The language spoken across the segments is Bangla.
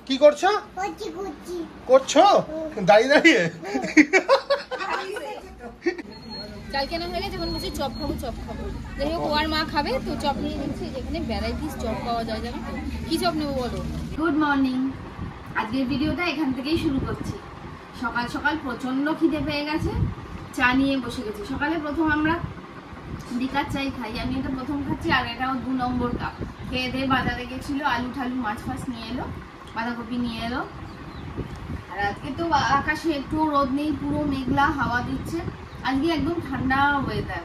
কি করছো? করছো দাঁড়িয়ে দাঁড়িয়ে? চাল কেনা হয়ে গেছে, এখন বলছি চপ খাবো চপ খাবো। যাই হোক ওর মা খাবে তো চপ নিয়ে নিচ্ছি, যেখানে ভ্যারাইটিস চপ পাওয়া যায় জানো তো। কি চপ নেবো বলো? গুড মর্নিং, আজকের ভিডিওটা এখান থেকেই শুরু করছি। সকাল সকাল প্রচন্ড খিদে পেয়ে গেছে, চা নিয়ে বসে গেছি। সকালে প্রথম আমরা লিকার চাই খাই, আমি এটা প্রথম খাচ্ছি, আর এটাও 2 নম্বর কাপ। খেয়ে দিয়ে বাজারে গেছিল, আলু ঠালু মাছ ফাছ নিয়ে এলো, বাঁধাকপি নিয়ে এলো। আর আজকে তো আকাশে একটু রোদ নেই, পুরো মেঘলা হাওয়া দিচ্ছে। আজকে একদম ঠান্ডা ওয়েদার।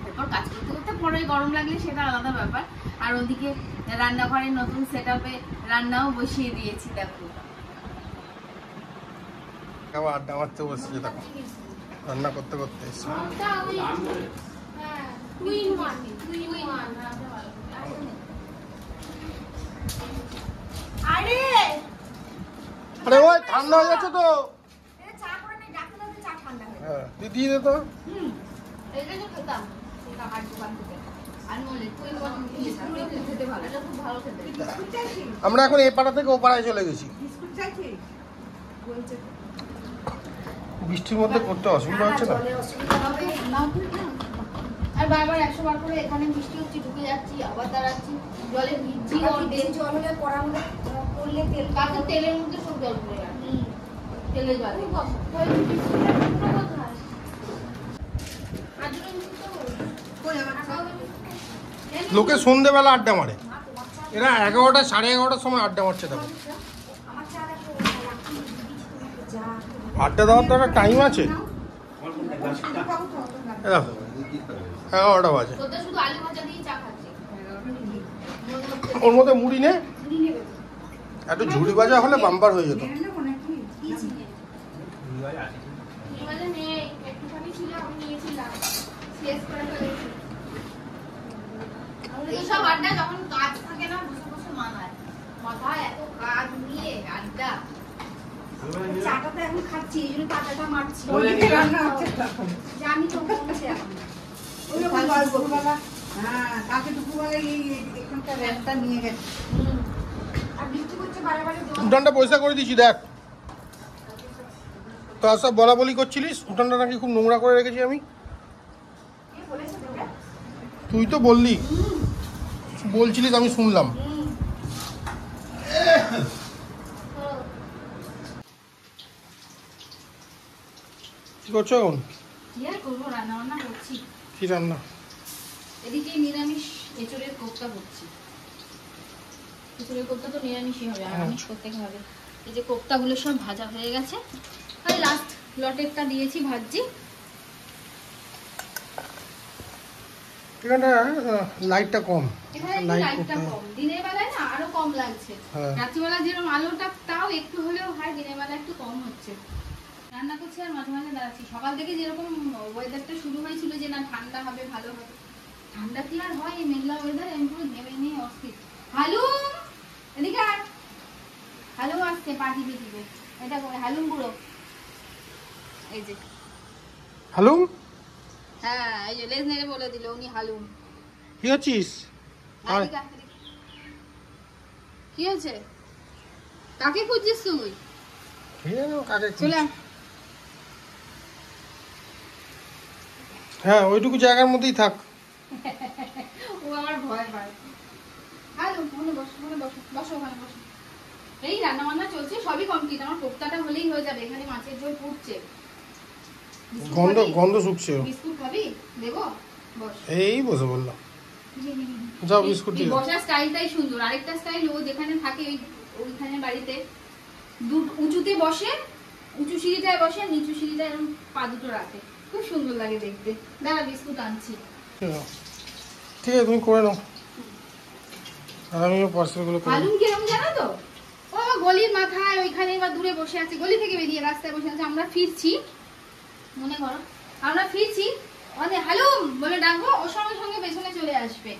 এরপর কাজ করতে করতে পরে গরম লাগলে সেটা আলাদা ব্যাপার। আর ওদিকে রান্নাঘরের নতুন সেট আপে রান্নাও বসিয়ে দিয়েছি। দেখো আড্ডা মারতে বসেছে, দেখো রান্না করতে করতে এসে। আরে আরে ওই ঠান্ডা হয়ে গেছে তো। হ্যাঁ দিদি দে তো। আমরা এখন এই পাড়া থেকে ও পাড়ায় চলে গেছি। বৃষ্টির মধ্যে করতে অসুবিধা হচ্ছে না? আর বারবার 100 বার করে এখানে বৃষ্টি হচ্ছে, ঢুকে যাচ্ছি, আবার দাঁড়াচ্ছি, জলে ভিজছি। জল হলে পড়া করলে তেল কাকে তেলের মধ্যে সব জল পড়ে যাচ্ছে, তেলের জল। লোকে সন্ধ্যেবেলা আড্ডা মারে, এরা 11টা 11:30টার সময় আড্ডা মারছে। দেখো আড্ডা দেওয়ার তো একটা টাইম আছে। দেখো 11টা বাজে, ওর মধ্যে মুড়ি নে, একটু ঝুড়ি ভাজা হলে বাম্পার হয়ে যেত। সব আড্ডা যখন কাজ থাকে না, বসে বসে মানায়, মাথায় এত কাজ নিয়ে আড্ডা। চাটা তো এখন খাচ্ছি, এই জন্য পাতাটা মারছি। আমি তো বলছি এখন উঠানটা পয়সা করে দিচ্ছি। দেখ তো সব বলা বলি করছিলিস, উঠানটা নাকি খুব নোংরা করে রেখেছি আমি। তুই তো বললি, বলছিলিস, আমি শুনলাম। কি করছো এখন? রান্না বান্না করছি। কি রান্না? এদিকে নিরামিষ এঁচড়ের কোপ্তা করছি। এঁচড়ের কোপ্তা তো নিরামিষই হবে, আমিষ করতে হবে। এই যে কোপ্তাগুলো সব ভাজা হয়ে গেছে, আর লাস্ট লটেরটা দিয়েছি ভাজছি। এখানটা লাইটটা কম, লাইটটা কম, দিনের বেলায় না আরো কম লাগছে। রাত্রিবেলা যেরকম আলোটা তাও একটু হলেও হয়, দিনের বেলা একটু কম হচ্ছে। রান্না করছি আর মাঝে মাঝে দাঁড়াচ্ছি। সকাল থেকে যেরকম ওয়েদারটা শুরু হয়েছিল যে না ঠান্ডা হবে, ভালো হবে, ঠান্ডা কি আর হয়? এই মেঘলা ওয়েদার আমি পুরো ঘেমে নিয়ে অস্থির। হালুম এদিকে, হালুম আসছে পাটি পিটিবে। এটা করে হালুম বুড়ো, এই যে হালুম। হ্যাঁ এই যে লেজ নেড়ে বলে দিল উনি হালুম। কি হচ্ছিস? কি হয়েছে? কাকে খুঁজছিস তুই? চলে হ্যাঁ ওইটুকু জায়গার মধ্যেই থাক। ও আমার ভয় পায়। হালুম মনে বসো, মনে বসো, বসো ওখানে বসো। এই রান্না বান্না চলছে, সবই কমপ্লিট। আমার কোপ্তাটা হলেই হয়ে যাবে। এখানে মাছের ঝোল ফুটছে, গন্ধ শুকছে। বিস্কুট খাবি? দেবো? বস। এই বসে বললাম, যাও বিস্কুট দিয়ে। বসার স্টাইলটাই সুন্দর। আরেকটা স্টাইল, ও যেখানে থাকে ওইখানে বাড়িতে উঁচুতে বসে, উঁচু সিঁড়িটায় বসে, নিচু সিঁড়িটায় এরকম পা দুটো রাখে, খুব সুন্দর লাগে দেখতে। দাঁড়া বিস্কুট আনছি। ঠিক আছে তুমি করে নাও, আর আমিও পার্সেলগুলো করে। হালুম কিরকম জানো তো? ও গলির মাথায় ওইখানে বা দূরে বসে আছে, গলি থেকে বেরিয়ে রাস্তায় বসে আছে। আমরা ফিরছি, মনে করো আমরা ফিরছি, হালুম বলে ডাকবো, ওর সঙ্গে সঙ্গে পেছনে চলে আসবে,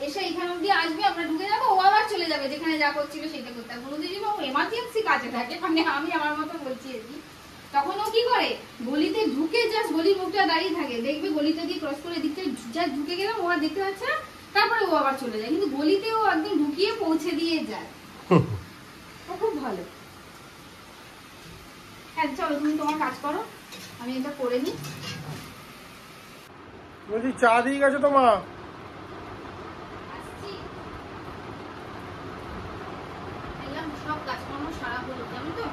এসে এখানে অব্দি আসবে, আমরা ঢুকে যাবো, ও আবার চলে যাবে যেখানে যা করছিল সেটা করতে। কোনোদিন এমার্জেন্সি কাজে থাকে, মানে আমি আমার মতো বলছি আর কি। তখন ও কি করে, গলিতে ঢুকে জাস্ট গলির মুখটা দাঁড়িয়ে থাকে, দেখবে গলিটা দিয়ে ক্রস করে দিকটা যা ঢুকে গেলাম, ও আর দেখতে পাচ্ছে না, তারপরে ও আবার চলে যায়। কিন্তু গলিতে ও একদম ঢুকিয়ে পৌঁছে দিয়ে যায়। ও খুব তোমার কাজ করো, আমি এটা করে নিই। বলছি চা দিয়ে গেছে তো মা? সব কাজকর্ম সারা হলো, জানো তো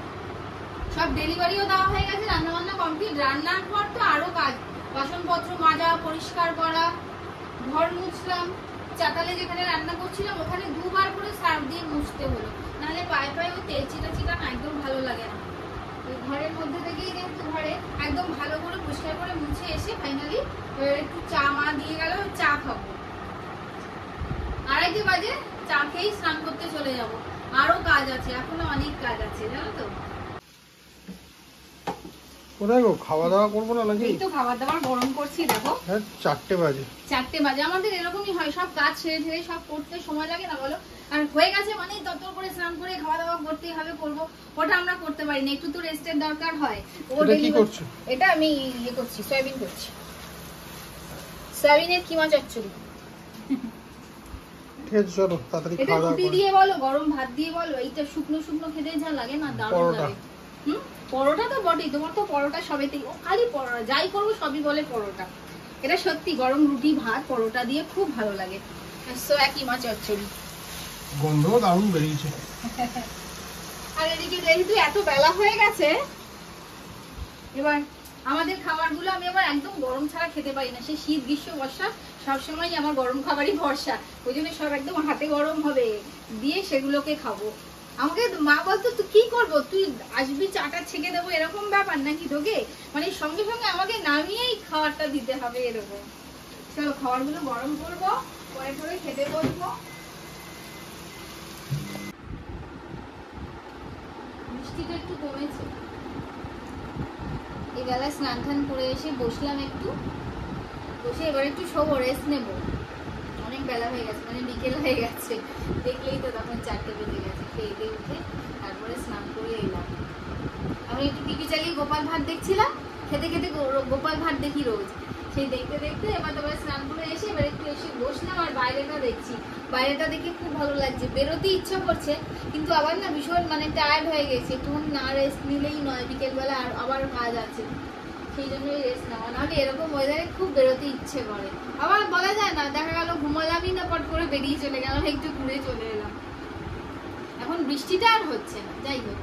সব ডেলিভারিও দেওয়া হয়ে গেছে, রান্না বান্না কমপ্লিট। রান্নার পর তো আরো কাজ, বাসনপত্র মাজা, পরিষ্কার করা, ঘর মুছলাম। চাতালে যেখানে রান্না করছিলাম ওখানে 2 বার করে সার্ফ দিয়ে মুছতে হলো, নাহলে পায়ে পায়ে ও তেল চিটা চিটা না, একদম ভালো লাগে না। ঘরের মধ্যে থেকেই যেহেতু ঘরে একদম ভালো করে পরিষ্কার করে মুছে এসে ফাইনালি একটু চা মা দিয়ে গেল, চা খাবো। 2:30 বাজে, চা খেয়েই স্নান করতে চলে যাব। আরো কাজ আছে, এখনো অনেক কাজ আছে, জানো তো। কোথায় গো, খাওয়া দাওয়া করবো না নাকি? এই তো খাবার দাবার গরম করছি, দেখো। হ্যাঁ 4টে বাজে। 4টে বাজে, আমাদের এরকমই হয়, সব কাজ ছেড়ে ছেড়ে সব করতে সময় লাগে না বলো? আর হয়ে গেছে মানে তত করে স্নান করে খাওয়া দাওয়া করতেই হবে, করবো। ওটা আমরা করতে পারি না, একটু তো রেস্টের দরকার হয়। ওটা কি করছো? এটা আমি ইয়ে করছি, সয়াবিন করছি, সয়াবিনের কিমা চচ্চড়ি। ঠিক আছে চলো তাড়াতাড়ি এটা খাওয়া দাওয়া রুটি করো। দিয়ে বলো, গরম ভাত দিয়ে বলো, এইটা শুকনো শুকনো খেতে যা লাগে না, দারুণ লাগে। পরোটা তো বটেই, তোমার তো পরোটা সবেতেই, ও খালি পরোটা, যাই করবো সবই বলে পরোটা। এটা সত্যি গরম রুটি ভাত পরোটা দিয়ে খুব ভালো লাগে। সোয়া কিমা চচ্চড়ি, গন্ধ দারুণ বেরিয়েছে। আর এদিকে যেহেতু এত বেলা হয়ে গেছে, এবার আমাদের খাবারগুলো আমি আবার একদম গরম ছাড়া খেতে পারি না। সে শীত গ্রীষ্ম বর্ষা সবসময় আমার গরম খাবারই ভরসা, ওই জন্য সব একদম হাতে গরম হবে দিয়ে সেগুলোকে খাবো। আমাকে মা বলতো তুই কি করবো, তুই আসবি চাটা ছেঁকে দেবো, এরকম ব্যাপার নাকি তোকে, মানে সঙ্গে সঙ্গে আমাকে নামিয়েই খাবারটা দিতে হবে এরকম। চলো খাবারগুলো গরম করবো, পরে পরে খেতে বসবো। বৃষ্টিটা একটু কমেছে, এই বেলায় স্নান টান করে এসে বসলাম একটু, বসে এবার একটু শোবো, রেস্ট নেবো। অনেক বেলা হয়ে গেছে, মানে বিকেল হয়ে গেছে, দেখলেই তো তখন 4টে বেজে গেছে। খেয়ে দিয়ে উঠে তারপরে স্নান করে এলাম। আমি একটু টিভি চালিয়ে গোপাল ভাট দেখছিলাম, খেতে খেতে গোপাল ভাট দেখি রোজ, সেই দেখতে দেখতে এবার তারপরে স্নান করে এসে এবার একটু এসে বসলাম আর বাইরেটা দেখছি। বাইরেটা দেখে খুব ভালো লাগছে, বেরোতে ইচ্ছা করছে কিন্তু আবার না ভীষণ মানে টায়ার্ড হয়ে গেছে, একটু না রেস্ট নিলেই নয়, বিকেলবেলা আর আবার কাজ আছে, সেই জন্যই রেস্ট নেওয়া। নাহলে এরকম ওয়েদারে খুব বেরোতে ইচ্ছে করে, আবার বলা যায় না, দেখা গেল ঘুমালামই না, পট করে বেরিয়ে চলে গেলাম, একটু ঘুরে চলে এলাম। এখন বৃষ্টিটা আর হচ্ছে না। যাই হোক,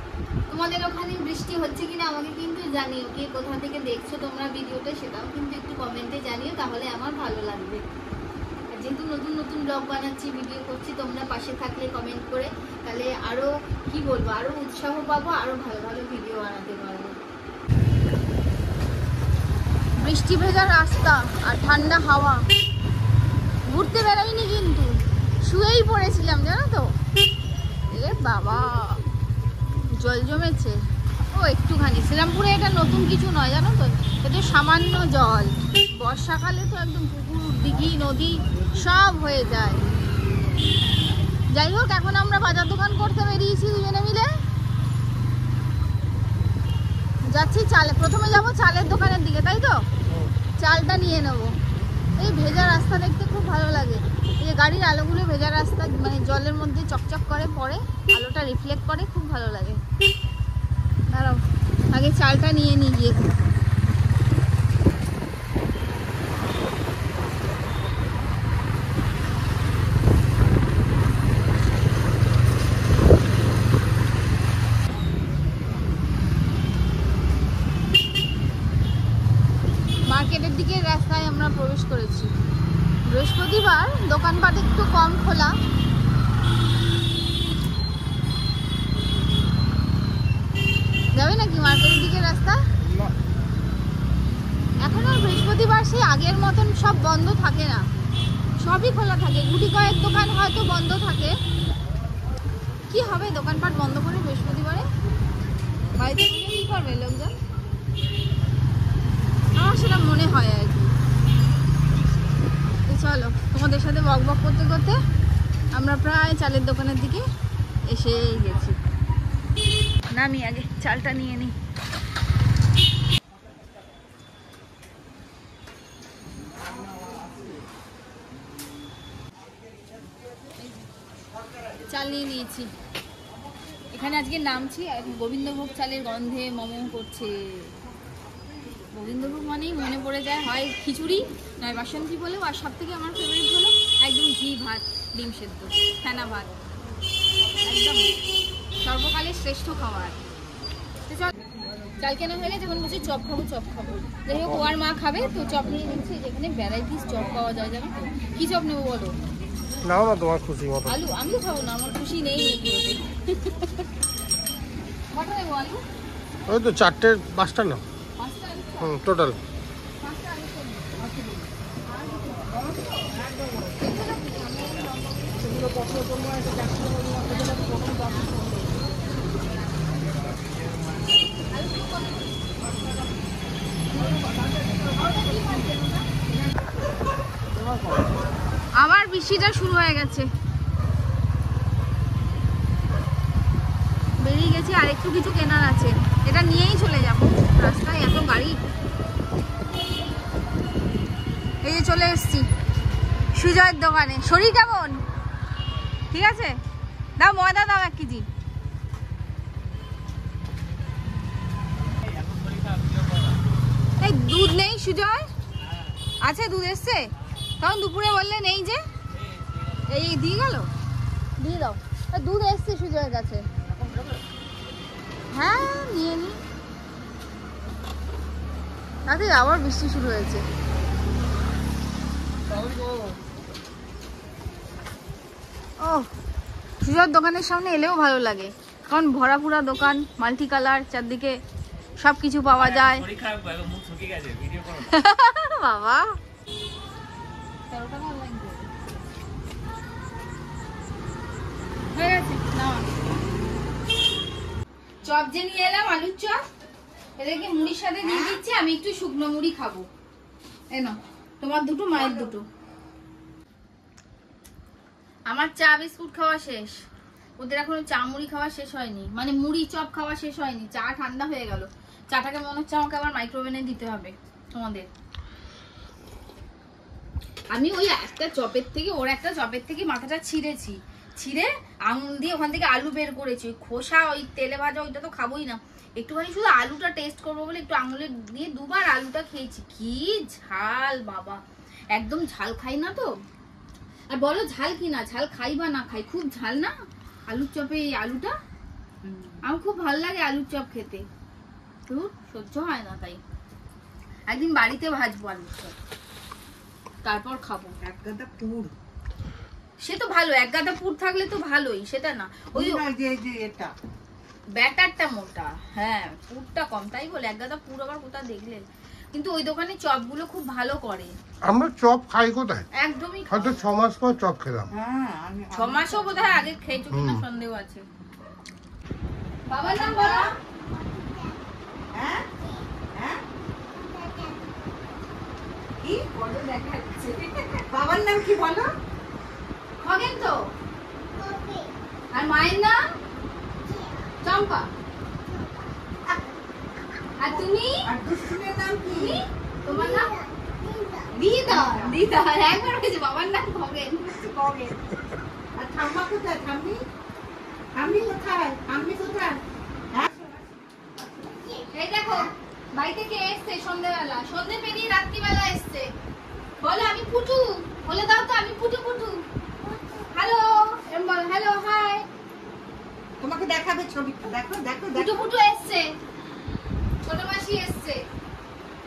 তোমাদের ওখানে বৃষ্টি হচ্ছে কিনা আমাকে কিন্তু জানিও, কে কোথা থেকে দেখছো তোমরা ভিডিওটা সেটাও কিন্তু একটু কমেন্টে জানিও, তাহলে আমার ভালো লাগবে। আর যেহেতু নতুন নতুন ব্লগ বানাচ্ছি, ভিডিও করছি, তোমরা পাশে থাকলে কমেন্ট করে, তাহলে আরো কি বলবো, আরো উৎসাহ পাবো, আরো ভালো ভালো ভিডিও বানাতে পারবো। বৃষ্টি ভেজা রাস্তা আর ঠান্ডা হাওয়া, ঘুরতে বেরোইনি কিন্তু শুয়েই পড়েছিলাম, জানো তো। এ বাবা জল জমেছে, ও একটুখানি, শ্রীরামপুরে এটা নতুন কিছু নয় জানো তো, এটা সামান্য জল। বর্ষাকালে তো একদম পুকুর দিঘি নদী সব হয়ে যায়। যাই হোক, এখন আমরা বাজার দোকান করতে বেরিয়েছি দুজনে মিলে, যাচ্ছি চালে, প্রথমে যাব চালের দোকানের দিকে, তাই তো চালটা নিয়ে নেব। এই ভেজা রাস্তা দেখতে খুব ভালো লাগে, এই গাড়ির আলোগুলো ভেজা রাস্তা মানে জলের মধ্যে চকচক করে পড়ে, আলোটা রিফ্লেক্ট করে, খুব ভালো লাগে। দাঁড়াও আগে চালটা নিয়ে নিয়ে গিয়ে, মার্কেটের দিকে রাস্তায় আমরা প্রবেশ করেছি। বৃহস্পতিবার দোকানপাট একটু কম খোলা, যাবে নাকি মার্কেটের দিকে রাস্তা? এখন আর বৃহস্পতিবার সেই আগের মতন সব বন্ধ থাকে না, সবই খোলা থাকে, গুটি কয়েক দোকান হয়তো বন্ধ থাকে। কি হবে দোকানপাট বন্ধ করে বৃহস্পতিবারে, বাড়িতে কি করবে লোকজন, আমার সেটা মনে হয় আর কি। চলো তোমাদের সাথে বক বক করতে করতে আমরা প্রায় চালের দোকানের দিকে এসে গেছি। নামি আগে চালটা নিয়ে নিই। চাল নিয়ে নিয়েছি, এখানে আজকে নামছি, গোবিন্দভোগ চালের গন্ধে মোমো করছে। গোবিন্দভোগ মানেই মনে পড়ে যায় হয় খিচুড়ি নয় বাসন্তী বলেও, আর সব থেকে আমার ফেভারিট হলো একদম ঘি ভাত, ডিম সেদ্ধ, ফেনা ভাত, একদম সর্বকালের শ্রেষ্ঠ খাবার। চাল কেনা হয়ে গেছে, এখন বলছি চপ খাবো চপ খাবো। যাই হোক, ও আর মা খাবে তো চপ নিয়ে নিচ্ছি। যেখানে ভ্যারাইটিস চপ পাওয়া যায় জানো তো। কি চপ নেবো বলো? নাও না তোমার খুশি মতো। আলু? আমিও খাবো না, আমার খুশি নেই নাকি ওতে। কটা নেবো আলু? ওই তো 4টে 5টা না? 5টা আলু? টোটাল 5টা আলু সব আবার বৃষ্টিটা শুরু হয়ে গেছে, বেরিয়ে গেছি। আর একটু কিছু কেনার আছে, এটা নিয়েই চলে যাব। রাস্তায় এত গাড়ি। এই যে চলে এসছি সুজয়ের দোকানে। শরীর কেমন? ঠিক আছে, দাও ময়দা দাও 1 কেজি। এই দুধ নেই সুজয়? আছে দুধ এসছে? তখন দুপুরে বললে নেই যে, এই দিয়ে গেল, দিয়ে দাও। দুধ এসছে সুজয়ের কাছে। হ্যাঁ নিয়ে নি। তাতে আবার বৃষ্টি শুরু হয়েছে। ও সুজয়ের দোকানের সামনে এলেও ভালো লাগে, কারণ ভরা পুরা দোকান, মাল্টি কালার, চারদিকে সবকিছু পাওয়া যায়। বাবা চপ যে নিয়ে এলাম, আলুর চপ, এদেরকে মুড়ির সাথে দিয়ে দিচ্ছি। আমি একটু শুকনো মুড়ি খাবো। এনো তোমার দুটো, মায়ের দুটো। আমার চা বিস্কুট খাওয়া শেষ, ওদের এখনো চা মুড়ি খাওয়া শেষ হয়নি, মানে মুড়ি চপ খাওয়া শেষ হয়নি। চা ঠান্ডা হয়ে গেল। চাটাকে মনে হচ্ছে আমাকে আবার মাইক্রোওভেনে দিতে হবে তোমাদের। আমি ওই একটা চপের থেকে, ওর একটা চপের থেকে মাথাটা ছিঁড়েছি, ছিঁড়ে আঙুল দিয়ে ওখান থেকে আলু বের করেছি। ওই খোসা, ওই তেলে ভাজা, ওইটা তো খাবোই না। একটুখানি শুধু আলুটা টেস্ট করবো বলে একটু আঙুলে দিয়ে 2বার আলুটা খেয়েছি। কি ঝাল বাবা, একদম ঝাল খাই না তো। আর বলো ঝাল কি না, ঝাল খাই বা না খাই, খুব ঝাল না আলুর চপে এই আলুটা। আমার খুব ভালো লাগে আলুর চপ খেতে, তো সহ্য হয় না। তাই একদিন বাড়িতে ভাজবো আলুর চপ, তারপর খাবো। এক গাদা পুর, সে তো ভালো, 1 গাদা পুর থাকলে তো ভালোই, সেটা না। ওই যে এটা ব্যাটারটা মোটা, হ্যাঁ পুরটা কম, তাই বলে 1 গাদা পুর আবার কোথা দেখলে। কিন্তু ওই দোকানে চপগুলো খুব ভালো করে। আমরা চপ খাই কোথায়? একদমই হয়তো 6 মাস পর চপ খেলাম। হ্যাঁ, আমি 6 মাসও বোধহয় আগে খেয়েছো কিনা সন্দেহ আছে। বাবার নাম বলো। হ্যাঁ হ্যাঁ কি বলো, দেখা যাচ্ছে। বাবার নাম কি বলো? খগেন তো। আর মায়ের নাম চম্পা। আর তুমি? আর দুষ্টুনের নাম কি? তোমার নাম দিদা। দিদা একবার হয়েছে, বাবার নাম খগেন। খগেন। আর ঠাম্মা কোথায়? ঠাম্মি, ঠাম্মি কোথায়? ঠাম্মি কোথায়? হ্যাঁ, এই দেখো বাড়ি থেকে এসছে সন্ধ্যেবেলা, সন্ধ্যে পেরিয়ে রাত্রিবেলা এসছে। বলো আমি পুটু, বলে দাও তো আমি পুটু। পুটু হ্যালো, এরম বলো হ্যালো হাই। তোমাকে দেখাবে ছবিটা, দেখো দেখো পুটু দেখো। পুটু এসছে, ছোট মাসি এসছে।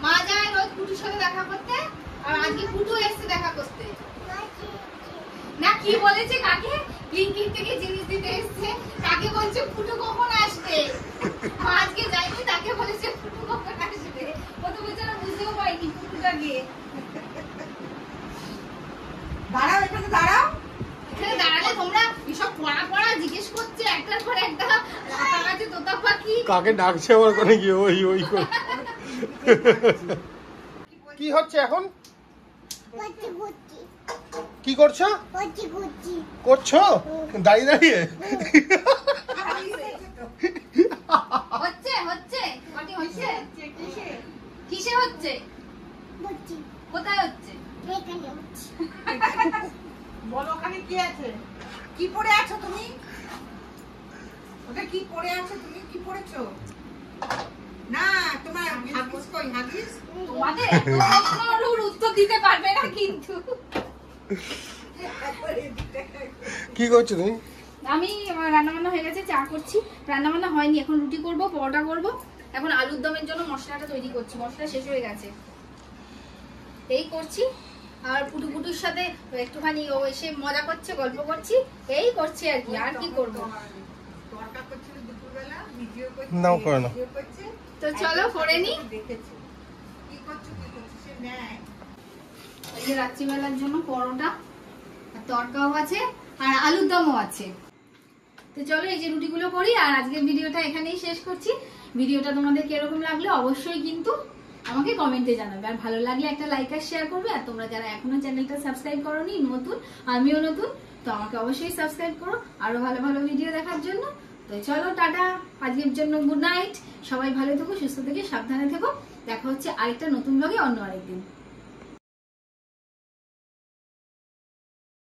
মা যায় রোজ পুটুর সাথে দেখা করতে, আর আজকে পুটু এসছে দেখা করতে। না কি বলেছে কাকে? ব্লিঙ্কিট থেকে জিনিস দিতে এসছে, তাকে বলছে পুটু কখন আসবে। মা আজকে যায়নি, তাকে বলেছে পুটু কখন আসবে। ও তো বেচারা বুঝতেও পারেনি পুটুটা গিয়ে। দাঁড়াও, এখানে দাঁড়াও। এখানে দাঁড়ালে তোমরা এসব পড়া জিজ্ঞেস করছে একটার পর একটা। রাতারাতি তোতা পাখি কাকে ডাকছে আমার কোনে গিয়ে ওই করে। কি হচ্ছে এখন? কি করছো? করছো দাঁড়িয়ে দাঁড়িয়ে? হচ্ছে হচ্ছে কটি হচ্ছে? কিসে হচ্ছে? কোথায় হচ্ছে? বলো ওখানে কি আছে? কি পরে আছো তুমি? ওটা কি পড়েছো তুমি? কি পড়েছো? না তোমার হাগিস কই? হাগিস তোমাদের এত প্রশ্নের উত্তর দিতে পারবে না কিন্তু। কি করছো তুমি? আমি রান্নাবান্না হয়ে গেছে, চা করছি। রান্নাবান্না হয়নি, এখন রুটি করব, পরোটা করব। এখন আলুর দমের জন্য মশলাটা তৈরি করছি, মশলা শেষ হয়ে গেছে, এই করছি। আর পুটুর সাথে একটুখানি ও এসে মজা করছে, গল্প করছি, এই করছি আর কি। আর কি করব? তরকা করছিল দুপুরবেলা, ভিডিও করছে। নাও করে না। তো চলো করে নি। দেখেছি কি করছো সে নেয়। এই যে রাত্রিবেলার জন্য পরোটা আর তরকাও আছে আর আলুর দমও আছে। তো চলো এই যে রুটিগুলো করি। আর আজকের ভিডিওটা এখানেই শেষ করছি। ভিডিওটা তোমাদের কিরকম লাগলো অবশ্যই কিন্তু আমাকে কমেন্টে জানাবে। আর ভালো লাগলে একটা লাইক আর শেয়ার করবে। আর তোমরা যারা এখনো চ্যানেলটা সাবস্ক্রাইব করোনি, নতুন, আমিও নতুন, তো আমাকে অবশ্যই সাবস্ক্রাইব করো আরো ভালো ভালো ভিডিও দেখার জন্য। তো চলো টাটা, আজকের জন্য গুড নাইট। সবাই ভালো থেকো, সুস্থ থেকে, সাবধানে থেকো। দেখা হচ্ছে আরেকটা নতুন ব্লগে অন্য আরেকদিন।